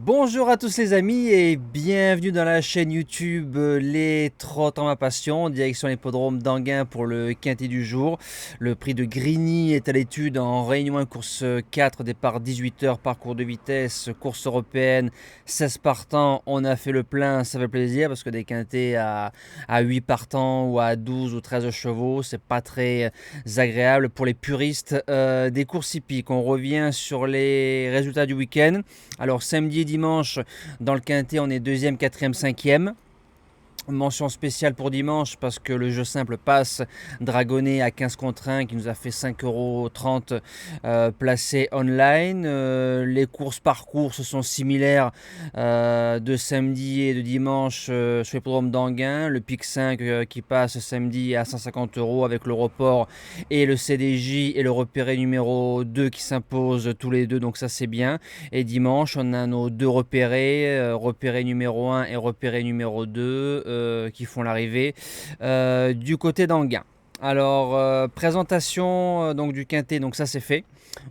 Bonjour à tous les amis et bienvenue dans la chaîne YouTube Les Trotteurs ma passion, direction l'hippodrome d'Anguin pour le quintet du jour. Le prix de Grigny est à l'étude en Réunion 1, course 4, départ 18h, parcours de vitesse, course européenne, 16 partants. On a fait le plein, ça fait plaisir parce que des quintets à 8 partants ou à 12 ou 13 chevaux, c'est pas très agréable pour les puristes des courses hippiques. On revient sur les résultats du week-end. Alors samedi et dimanche, dans le quintet, on est deuxième, quatrième, cinquième. Mention spéciale pour dimanche parce que le jeu simple passe dragonné à 15 contre 1 qui nous a fait 5,30 € placé online. Les parcours sont similaires de samedi et de dimanche sur l'hippodrome d'Anguin. Le pic 5 qui passe samedi à 150 € avec le report et le CDJ et le repéré numéro 2 qui s'imposent tous les deux, donc ça c'est bien. Et dimanche on a nos deux repérés, repéré numéro 1 et repéré numéro 2 qui font l'arrivée du côté d'Anguin. Alors présentation donc du quintet, donc ça c'est fait.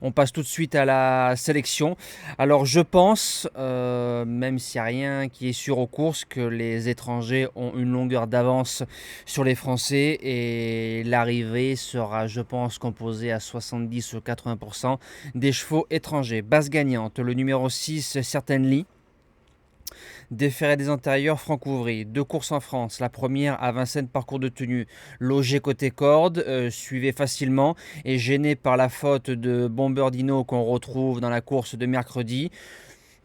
On passe tout de suite à la sélection. Alors je pense, même s'il n'y a rien qui est sûr aux courses, que les étrangers ont une longueur d'avance sur les Français et l'arrivée sera, je pense, composée à 70 ou 80% des chevaux étrangers. Base gagnante, le numéro 6, Certainly. Déféré des antérieurs, Franck Ouvry. Deux courses en France. La première à Vincennes, parcours de tenue. Logé côté corde, suivait facilement et gêné par la faute de Bombardino qu'on retrouve dans la course de mercredi.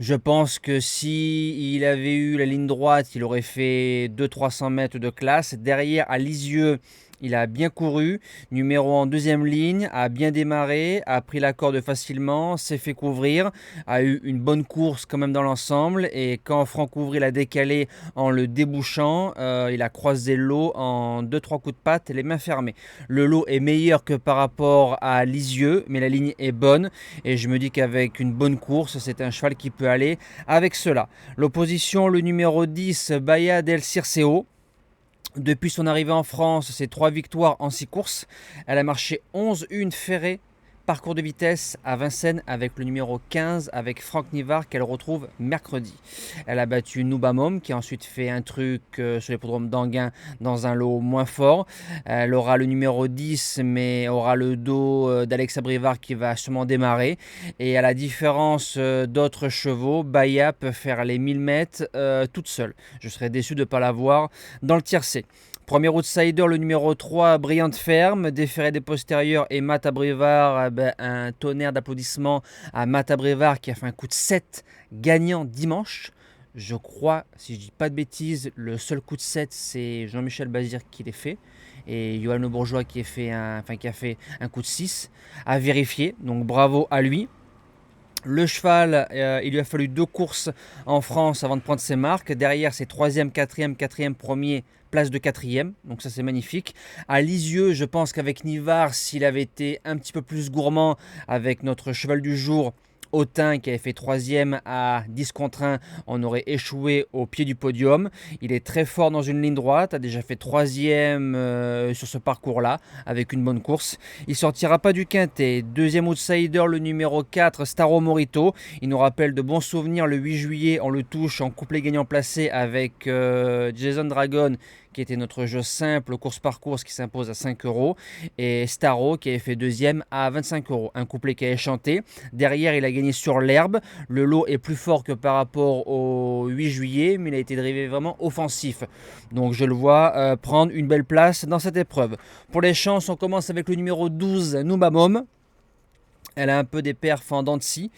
Je pense que si il avait eu la ligne droite, il aurait fait 200-300 mètres de classe. Derrière, à Lisieux, il a bien couru, numéro en deuxième ligne, a bien démarré, a pris la corde facilement, s'est fait couvrir, a eu une bonne course quand même dans l'ensemble. Et quand Franck Ouvry l'a décalé en le débouchant, il a croisé le lot en 2-3 coups de patte et les mains fermées. Le lot est meilleur que par rapport à Lisieux, mais la ligne est bonne. Et je me dis qu'avec une bonne course, c'est un cheval qui peut aller avec cela. L'opposition, le numéro 10, Bahia del Circeo. Depuis son arrivée en France, c'est 3 victoires en 6 courses. Elle a marché 11-1 ferrées, parcours de vitesse à Vincennes avec le numéro 15 avec Franck Nivard qu'elle retrouve mercredi. Elle a battu Noubamom qui a ensuite fait un truc sur l'hippodrome d'Anguin dans un lot moins fort. Elle aura le numéro 10 mais aura le dos d'Alexa Brivard qui va sûrement démarrer. Et à la différence d'autres chevaux, Bahia peut faire les 1000 mètres toute seule. Je serais déçu de ne pas la voir dans le tiercé. Premier outsider, le numéro 3, Brillante Ferme, déféré des postérieurs et Matt Abrivard, un tonnerre d'applaudissements à Matt Abrivard qui a fait un coup de 7 gagnant dimanche. Je crois, si je dis pas de bêtises, le seul coup de 7 c'est Jean-Michel Bazir qui l'a fait et Johan Le Bourgeois qui a fait un coup de 6 à vérifier, donc bravo à lui. Le cheval, il lui a fallu 2 courses en France avant de prendre ses marques. Derrière, c'est 3e, 4e, 4e, 1er, place de 4e. Donc ça, c'est magnifique. À Lisieux, je pense qu'avec Nivard, s'il avait été un petit peu plus gourmand avec notre cheval du jour, Autun qui avait fait 3e à 10 contre 1, on aurait échoué au pied du podium. Il est très fort dans une ligne droite, a déjà fait 3e sur ce parcours-là, avec une bonne course. Il ne sortira pas du quintet. Deuxième outsider, le numéro 4, Staro Morito. Il nous rappelle de bons souvenirs. Le 8 juillet, on le touche en couplet gagnant placé avec Jason Dragon, qui était notre jeu simple, course par course, qui s'impose à 5 €. Et Staro, qui avait fait 2e à 25 €. Un couplet qui avait chanté. Derrière, il a gagné sur l'herbe. Le lot est plus fort que par rapport au 8 juillet, mais il a été drivé vraiment offensif. Donc je le vois prendre une belle place dans cette épreuve. Pour les chances, on commence avec le numéro 12, Noubamom. Elle a un peu des perfs en dents de scie.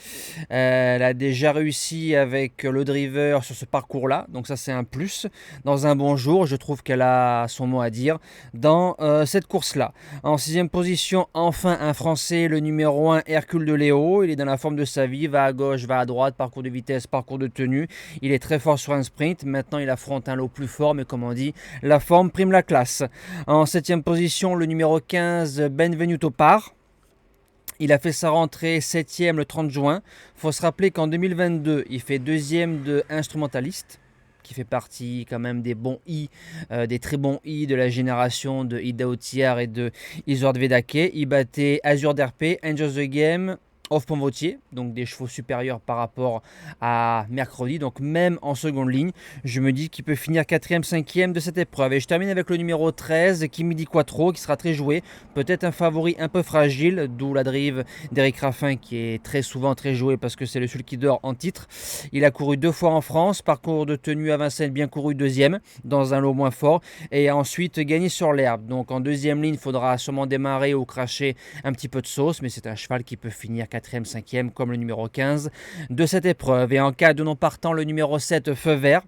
Elle a déjà réussi avec le driver sur ce parcours-là. Donc ça, c'est un plus. Dans un bon jour, je trouve qu'elle a son mot à dire dans cette course-là. En 6e position, enfin un Français, le numéro 1, Hercule de Léo. Il est dans la forme de sa vie. Va à gauche, va à droite. Parcours de vitesse, parcours de tenue. Il est très fort sur un sprint. Maintenant, il affronte un lot plus fort. Mais comme on dit, la forme prime la classe. En 7e position, le numéro 15, Benvenuto Par. Il a fait sa rentrée 7e le 30 juin. Il faut se rappeler qu'en 2022, il fait 2e de instrumentaliste, qui fait partie quand même des bons des très bons de la génération de Ida Otiar et de Isord Vedake. Il battait Azur d'RP, Angels the Game, Off-Pomvautier, donc des chevaux supérieurs par rapport à mercredi. Donc même en seconde ligne, je me dis qu'il peut finir 4e, 5e de cette épreuve. Et je termine avec le numéro 13, Kimidi Quattro, qui sera très joué. Peut-être un favori un peu fragile, d'où la drive d'Éric Raffin, qui est très souvent très joué parce que c'est le seul qui dort en titre. Il a couru 2 fois en France, parcours de tenue à Vincennes, bien couru 2e, dans un lot moins fort, et a ensuite gagné sur l'herbe. Donc en deuxième ligne, il faudra sûrement démarrer ou cracher un petit peu de sauce, mais c'est un cheval qui peut finir 4e, 5e comme le numéro 15 de cette épreuve. Et en cas de non partant, le numéro 7, Feu Vert.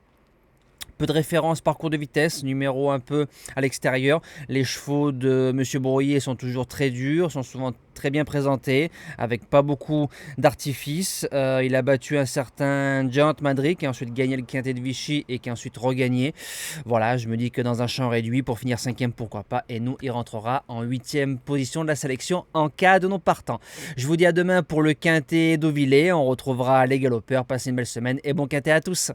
Peu de référence, parcours de vitesse, numéro un peu à l'extérieur. Les chevaux de Monsieur Brouillet sont toujours très durs, sont souvent très bien présentés, avec pas beaucoup d'artifice. Il a battu un certain Giant Madrid, qui a ensuite gagné le Quintet de Vichy et qui a ensuite regagné. Voilà, je me dis que dans un champ réduit, pour finir 5e, pourquoi pas. Et nous, il rentrera en 8e position de la sélection en cas de non partant. Je vous dis à demain pour le Quintet d'Auvillers. On retrouvera les galopeurs. Passez une belle semaine et bon Quintet à tous.